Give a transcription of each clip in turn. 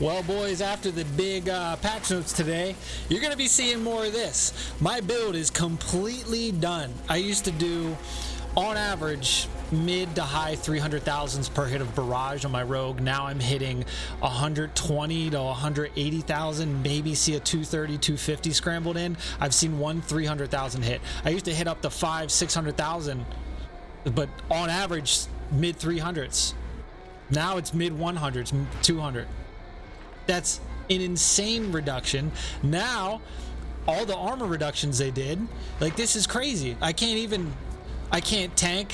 Well, boys, after the big patch notes today, you're going to be seeing more of this. My build is completely done. I used to do, on average, mid to high 300,000s per hit of barrage on my rogue. Now I'm hitting 120 to 180,000, maybe see a 230, 250 scrambled in. I've seen one 300,000 hit. I used to hit up to 500,000-600,000, but on average, mid 300s. Now it's mid 100s, 200. That's an insane reduction. Now, all the armor reductions they did, like, this is crazy. I can't tank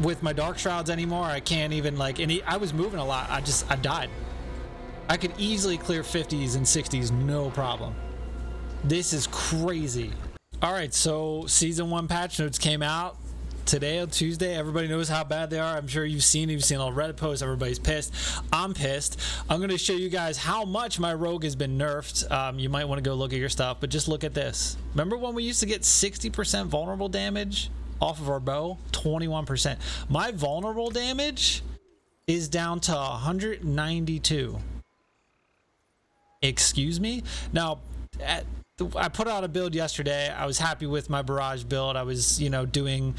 with my Dark Shrouds anymore. I can't even, like, I was moving a lot. I died. I could easily clear 50s and 60s, no problem. This is crazy. All right, so Season 1 patch notes came out today on Tuesday. Everybody knows how bad they are. I'm sure you've seen all Reddit posts. Everybody's pissed. I'm pissed. I'm going to show you guys how much my rogue has been nerfed. You might want to go look at your stuff, but just look at this. Remember when we used to get 60% vulnerable damage off of our bow? 21%. My vulnerable damage is down to 192. Excuse me? Now, I put out a build yesterday. I was happy with my barrage build. I was, doing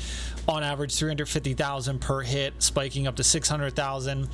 on average 350,000 per hit, spiking up to 600,000.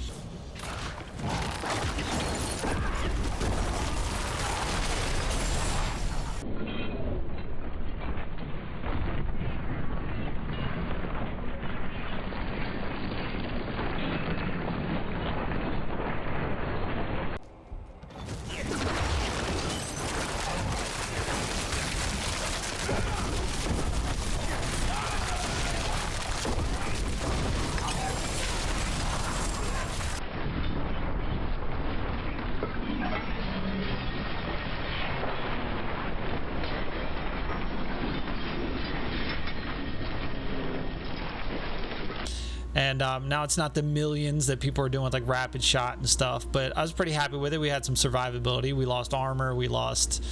And now it's not the millions that people are doing with like rapid shot and stuff, but I was pretty happy with it. We had some survivability. We lost armor. We lost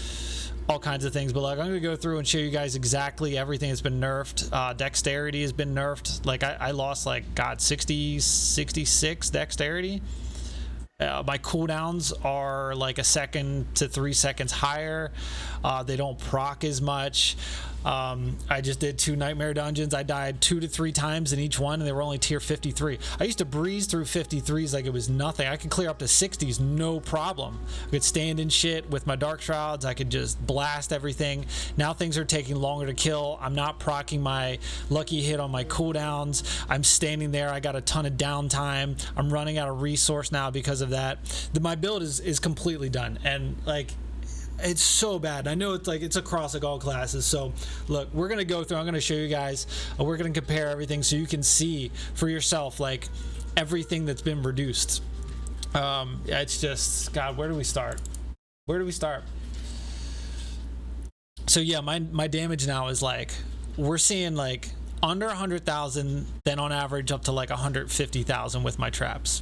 all kinds of things. But like, I'm going to go through and show you guys exactly everything that's been nerfed. Dexterity has been nerfed. Like I lost like, 66 dexterity. My cooldowns are like 1 second to 3 seconds higher. They don't proc as much. I just did 2 nightmare dungeons. I died 2 to 3 times in each one, and they were only tier 53. I used to breeze through 53s like it was nothing. I could clear up to 60s, no problem. I could stand in shit with my Dark Shrouds. I could just blast everything. Now things are taking longer to kill. I'm not proccing my lucky hit on my cooldowns. I'm standing there. I got a ton of downtime. I'm running out of resource now because of that. My build is completely done, and like, it's so bad. I know it's across like all classes. So look, we're gonna go through, I'm gonna show you guys, we're gonna compare everything so you can see for yourself like everything that's been reduced. It's just, God, where do we start? So yeah, my damage now is like, we're seeing like under 100,000, then on average up to like 150,000 with my traps.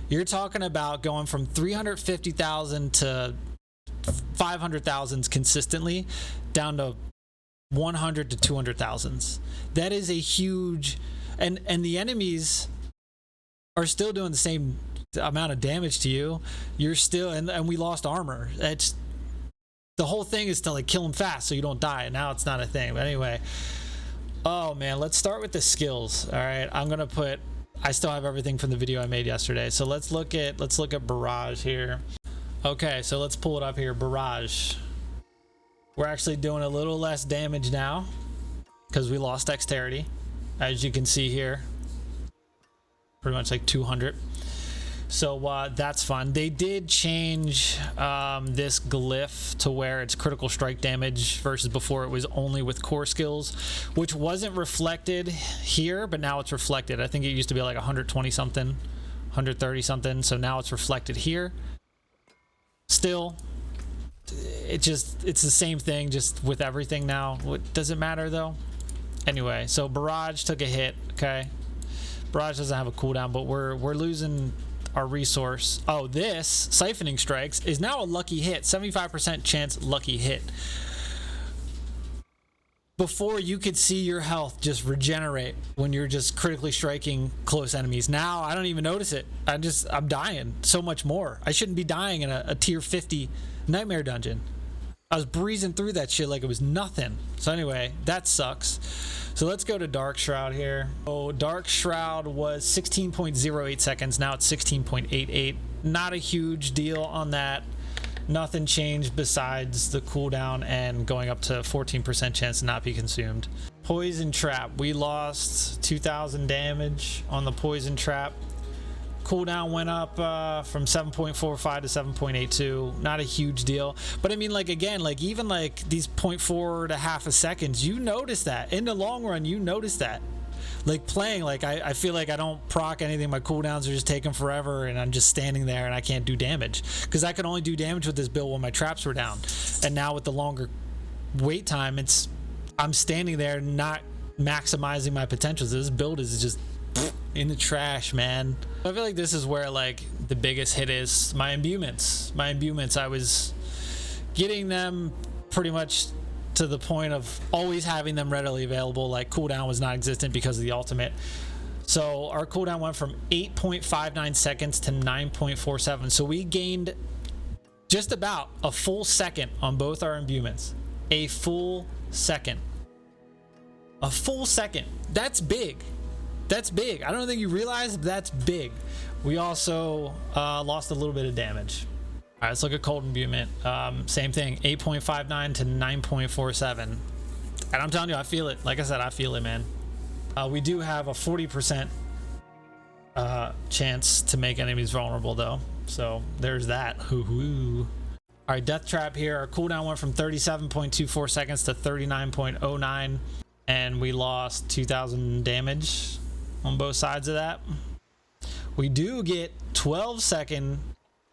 You're talking about going from 350,000 to 500,000s consistently down to 100 to 200,000s. That is a huge, and the enemies are still doing the same amount of damage to you. You're still, and we lost armor. It's, the whole thing is to like kill them fast so you don't die, and now it's not a thing. But anyway, oh man, let's start with the skills. All right, I still have everything from the video I made yesterday. So let's look at barrage here. Okay, so let's pull it up here. Barrage. We're actually doing a little less damage now because we lost dexterity, as you can see here. Pretty much like 200. So that's fun. They did change this glyph to where it's critical strike damage versus before it was only with core skills, which wasn't reflected here, but now it's reflected. I think it used to be like 120 something, 130 something. So now it's reflected here. Still, it's the same thing, just with everything now. Does it matter though? Anyway, so barrage took a hit. Okay, barrage doesn't have a cooldown, but we're losing our resource. Oh, this siphoning strikes is now a lucky hit, 75% chance lucky hit. before you could see your health just regenerate when you're just critically striking close enemies. Now I don't even notice it. I'm dying so much more. I shouldn't be dying in a tier 50 nightmare dungeon. I was breezing through that shit like it was nothing. So anyway, that sucks. So let's go to Dark Shroud here. Oh, Dark Shroud was 16.08 seconds. Now it's 16.88. Not a huge deal on that. Nothing changed besides the cooldown and going up to 14% chance to not be consumed. Poison Trap. We lost 2,000 damage on the Poison Trap. Cooldown went up from 7.45 to 7.82. Not a huge deal. But I mean, like, again, like, even like these 0.4 to half a seconds, you notice that. In the long run, you notice that. Like playing, like I feel like I don't proc anything. My cooldowns are just taking forever and I'm just standing there and I can't do damage because I could only do damage with this build when my traps were down. And now with the longer wait time, I'm standing there not maximizing my potentials. This build is just in the trash, man. I feel like this is where like the biggest hit is my imbuements. I was getting them pretty much to the point of always having them readily available. Like cooldown was non-existent because of the ultimate. So our cooldown went from 8.59 seconds to 9.47. So we gained just about a full second on both our imbuements. A full second. A full second. That's big. That's big. I don't think you realize that's big. We also lost a little bit of damage. All right, let's look at cold imbuement. Same thing, 8.59 to 9.47. And I'm telling you, I feel it. Like I said, I feel it, man. We do have a 40% chance to make enemies vulnerable, though. So there's that. Hoo-hoo. All right, Death Trap here. Our cooldown went from 37.24 seconds to 39.09. And we lost 2,000 damage on both sides of that. We do get 12-second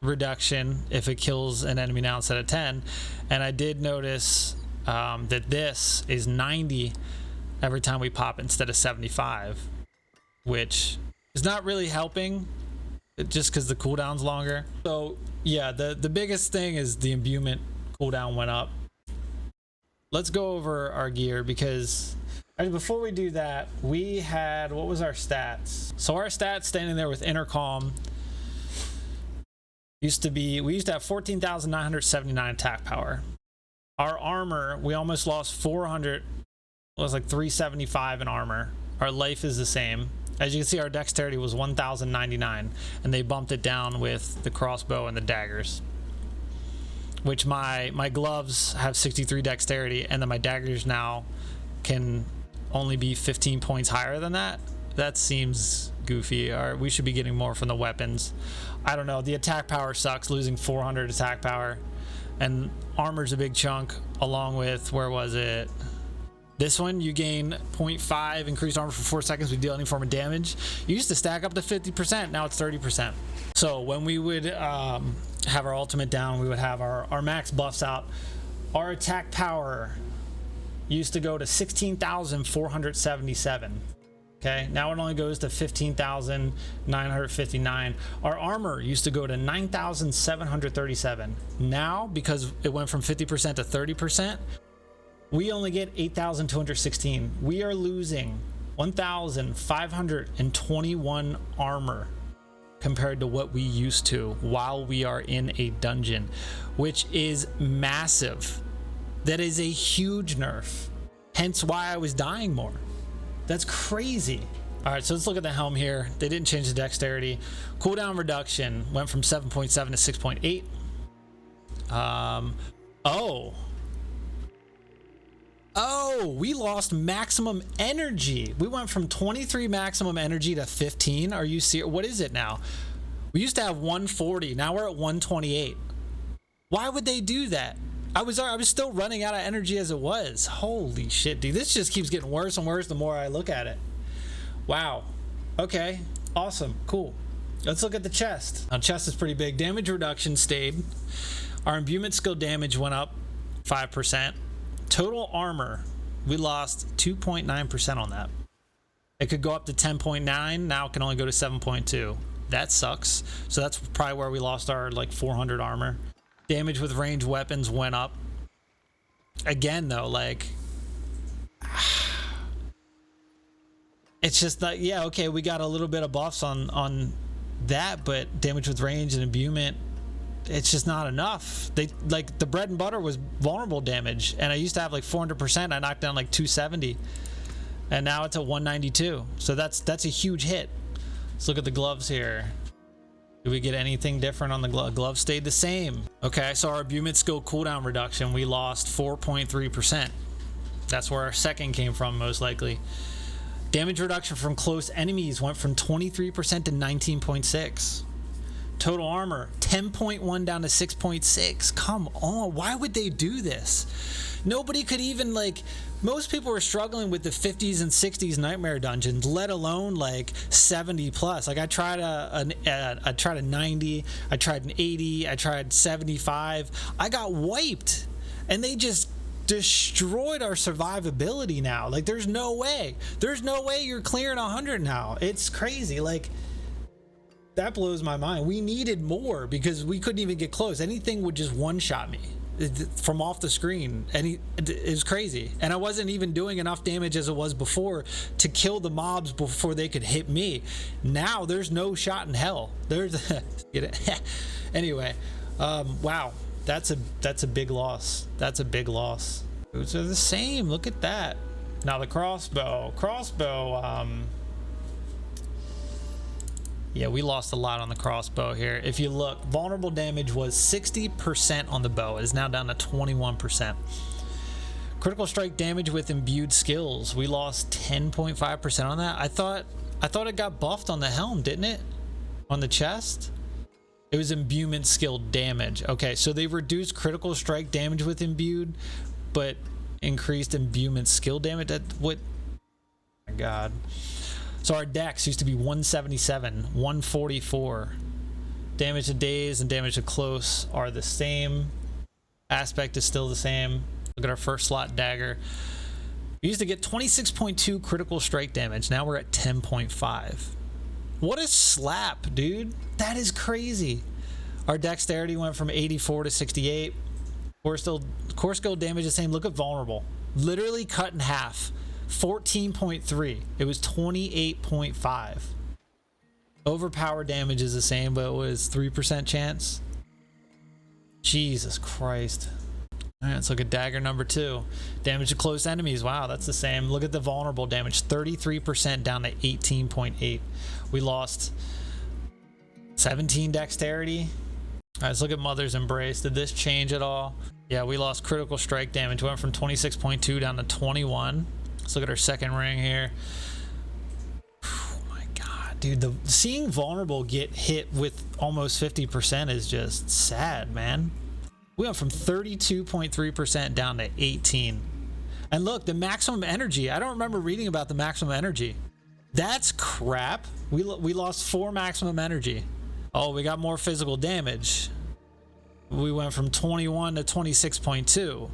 reduction if it kills an enemy now instead of 10, and I did notice that this is 90 every time we pop instead of 75, which is not really helping just because the cooldown's longer. So yeah, the biggest thing is the imbuement cooldown went up. Let's go over our gear because before we do that, we had, what was our stats? So our stats standing there with Intercom we used to have 14,979 attack power. Our armor, we almost lost 400. It was like 375 in armor. Our life is the same. As you can see, our dexterity was 1,099, and they bumped it down with the crossbow and the daggers. Which my gloves have 63 dexterity, and then my daggers now can only be 15 points higher than that. That seems goofy. We should be getting more from the weapons. I don't know. The attack power sucks, losing 400 attack power. And armor's a big chunk, along with, where was it? This one, you gain 0.5 increased armor for 4 seconds. We deal any form of damage. You used to stack up to 50%. Now it's 30%. So when we would have our ultimate down, we would have our max buffs out. Our attack power used to go to 16,477. Okay, now it only goes to 15,959. Our armor used to go to 9,737. Now, because it went from 50% to 30%, we only get 8,216. We are losing 1,521 armor compared to what we used to while we are in a dungeon, which is massive. That is a huge nerf. Hence why I was dying more. That's crazy. All right, so let's look at the helm here. They didn't change the dexterity. Cooldown reduction went from 7.7 to 6.8. We lost maximum energy. We went from 23 maximum energy to 15. Are you serious? What is it now? We used to have 140. Now we're at 128. Why would they do that? I was still running out of energy as it was. Holy shit, dude. This just keeps getting worse and worse the more I look at it. Wow. Okay. Awesome. Cool. Let's look at the chest. Now, chest is pretty big. Damage reduction stayed. Our imbuement skill damage went up 5%. Total armor, we lost 2.9% on that. It could go up to 10.9. Now it can only go to 7.2. That sucks. So that's probably where we lost our like 400 armor. Damage with ranged weapons went up. Again, though, like, it's just that, yeah, okay, we got a little bit of buffs on that, but damage with range and imbuement, it's just not enough. They like the bread and butter was vulnerable damage, and I used to have like 400%. I knocked down like 270, and now it's at 192. So that's a huge hit. Let's look at the gloves here. Did we get anything different on the glove? Gloves stayed the same. Okay, so our imbuement skill cooldown reduction, we lost 4.3%. That's where our second came from, most likely. Damage reduction from close enemies went from 23% to 19.6. Total armor, 10.1 down to 6.6. Come on, why would they do this? Nobody could even, like, most people were struggling with the 50s and 60s nightmare dungeons, let alone like 70 plus. Like I tried a 90, I tried an 80, I tried 75. I got wiped, and they just destroyed our survivability now. Like there's no way you're clearing 100 now. It's crazy. Like that blows my mind. We needed more because we couldn't even get close. Anything would just one-shot me from off the screen, and it was crazy. And I wasn't even doing enough damage as it was before to kill the mobs before they could hit me. Now there's no shot in hell. There's get it? Anyway, wow, that's a big loss. That's a big loss. Boots are the same. Look at that. Now the crossbow, yeah, we lost a lot on the crossbow here. If you look, vulnerable damage was 60% on the bow. It is now down to 21%. Critical strike damage with imbued skills, we lost 10.5% on that. I thought it got buffed on the helm, didn't it? On the chest? It was imbuement skill damage. Okay, so they reduced critical strike damage with imbued, but increased imbuement skill damage. That what? Oh my God. So our dex used to be 177, 144. Damage to daze and damage to close are the same. Aspect is still the same. Look at our first slot dagger. We used to get 26.2 critical strike damage. Now we're at 10.5. What a slap, dude. That is crazy. Our dexterity went from 84 to 68. Core skill damage the same. Look at vulnerable. Literally cut in half. 14.3. It was 28.5. Overpower damage is the same, but it was 3% chance. Jesus Christ. All right, let's look at dagger number 2. Damage to close enemies. Wow, that's the same. Look at the vulnerable damage. 33% down to 18.8. We lost 17 dexterity. All right, let's look at Mother's Embrace. Did this change at all? Yeah, we lost critical strike damage. Went from 26.2 down to 21. Let's look at our second ring here. Oh my God, dude, seeing vulnerable get hit with almost 50% is just sad, man. We went from 32.3% down to 18. And look, the maximum energy. I don't remember reading about the maximum energy. That's crap. We lost 4 maximum energy. Oh, we got more physical damage. We went from 21 to 26.2.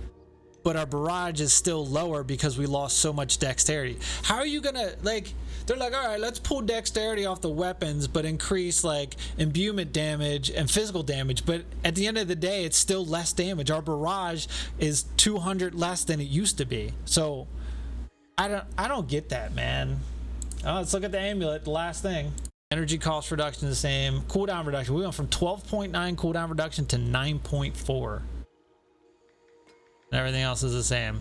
But our barrage is still lower because we lost so much dexterity. How are you gonna, like, they're like, all right, let's pull dexterity off the weapons but increase like imbuement damage and physical damage, but at the end of the day it's still less damage. Our barrage is 200 less than it used to be. So I don't get that, man. Let's look at the amulet, the last thing. Energy cost reduction is the same. Cooldown reduction, we went from 12.9 cooldown reduction to 9.4. And everything else is the same.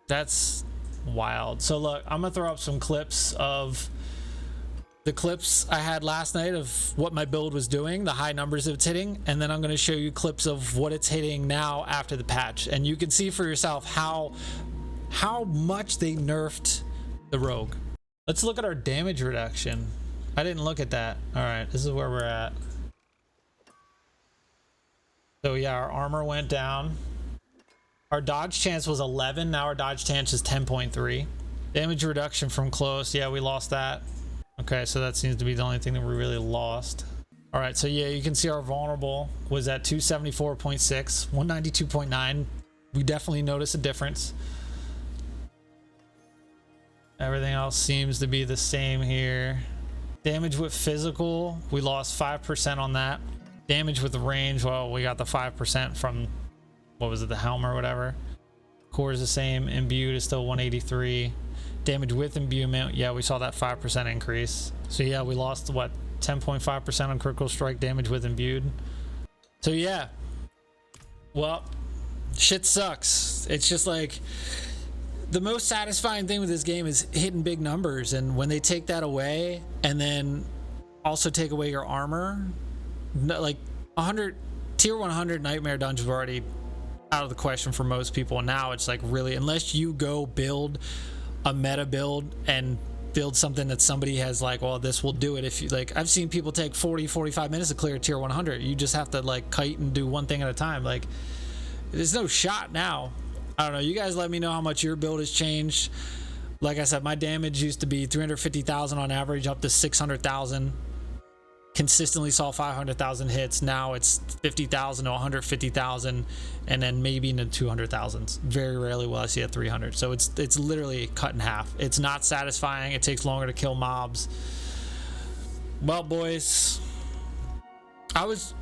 That's wild. So look, I'm gonna throw up some clips of the clips I had last night of what my build was doing, the high numbers it's hitting, and then I'm gonna show you clips of what it's hitting now after the patch, and you can see for yourself how much they nerfed the rogue. Let's look at our damage reduction. I didn't look at that. All right, this is where we're at. So yeah, our armor went down. Our dodge chance was 11. Now our dodge chance is 10.3. Damage reduction from close. Yeah, we lost that. Okay, so that seems to be the only thing that we really lost. All right, so yeah, you can see our vulnerable was at 274.6, 192.9. We definitely notice a difference. Everything else seems to be the same here. Damage with physical, we lost 5% on that. Damage with range, well, we got the 5% from, what was it, the helm or whatever. Core is the same. Imbued is still 183. Damage with imbuement. Yeah, we saw that 5% increase. So yeah, we lost what, 10.5% on critical strike damage with imbued. So yeah. Well, shit sucks. It's just like the most satisfying thing with this game is hitting big numbers, and when they take that away and then also take away your armor, like 100 tier 100 nightmare dungeons were already out of the question for most people, and now it's like really, unless you go build a meta build and build something that somebody has like, well, this will do it. If you like, I've seen people take 40-45 minutes to clear tier 100. You just have to like kite and do one thing at a time. Like, there's no shot now. I don't know. You guys let me know how much your build has changed. Like I said, my damage used to be 350,000 on average, up to 600,000. Consistently saw 500,000 hits. Now it's 50,000 to 150,000, and then maybe into 200,000. Very rarely will I see a 300. So it's literally cut in half. It's not satisfying. It takes longer to kill mobs. Well, boys, I was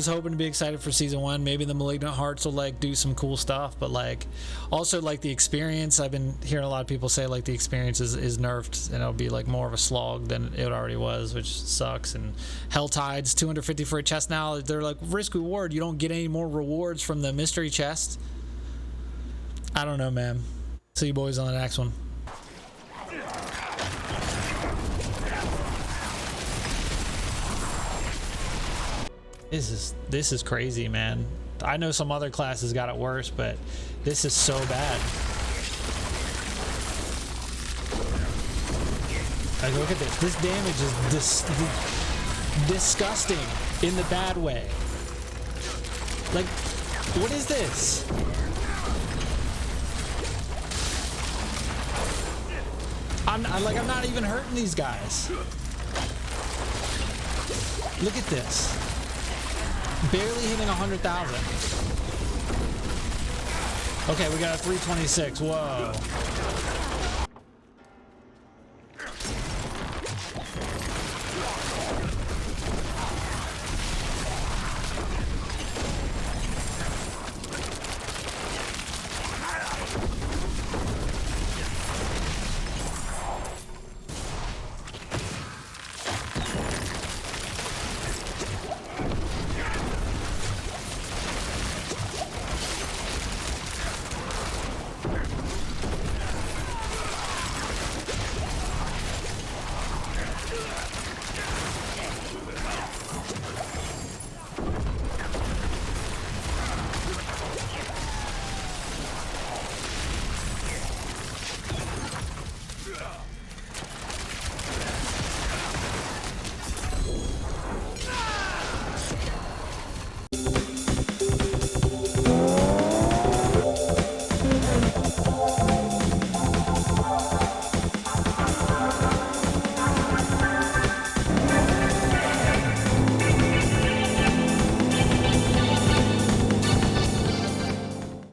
hoping to be excited for season 1. Maybe the Malignant Hearts will like do some cool stuff, but like also like the experience. I've been hearing a lot of people say like the experience is nerfed, and it'll be like more of a slog than it already was, which sucks. And Hell Tides 250 for a chest now. They're like risk reward. You don't get any more rewards from the mystery chest. I don't know, man. See you boys on the next one. This is crazy, man. I know some other classes got it worse, but this is so bad. Like, look at this. This damage is disgusting in the bad way. Like, what is this? I'm not even hurting these guys. Look at this. Barely hitting 100,000. Okay, we got a 326. Whoa.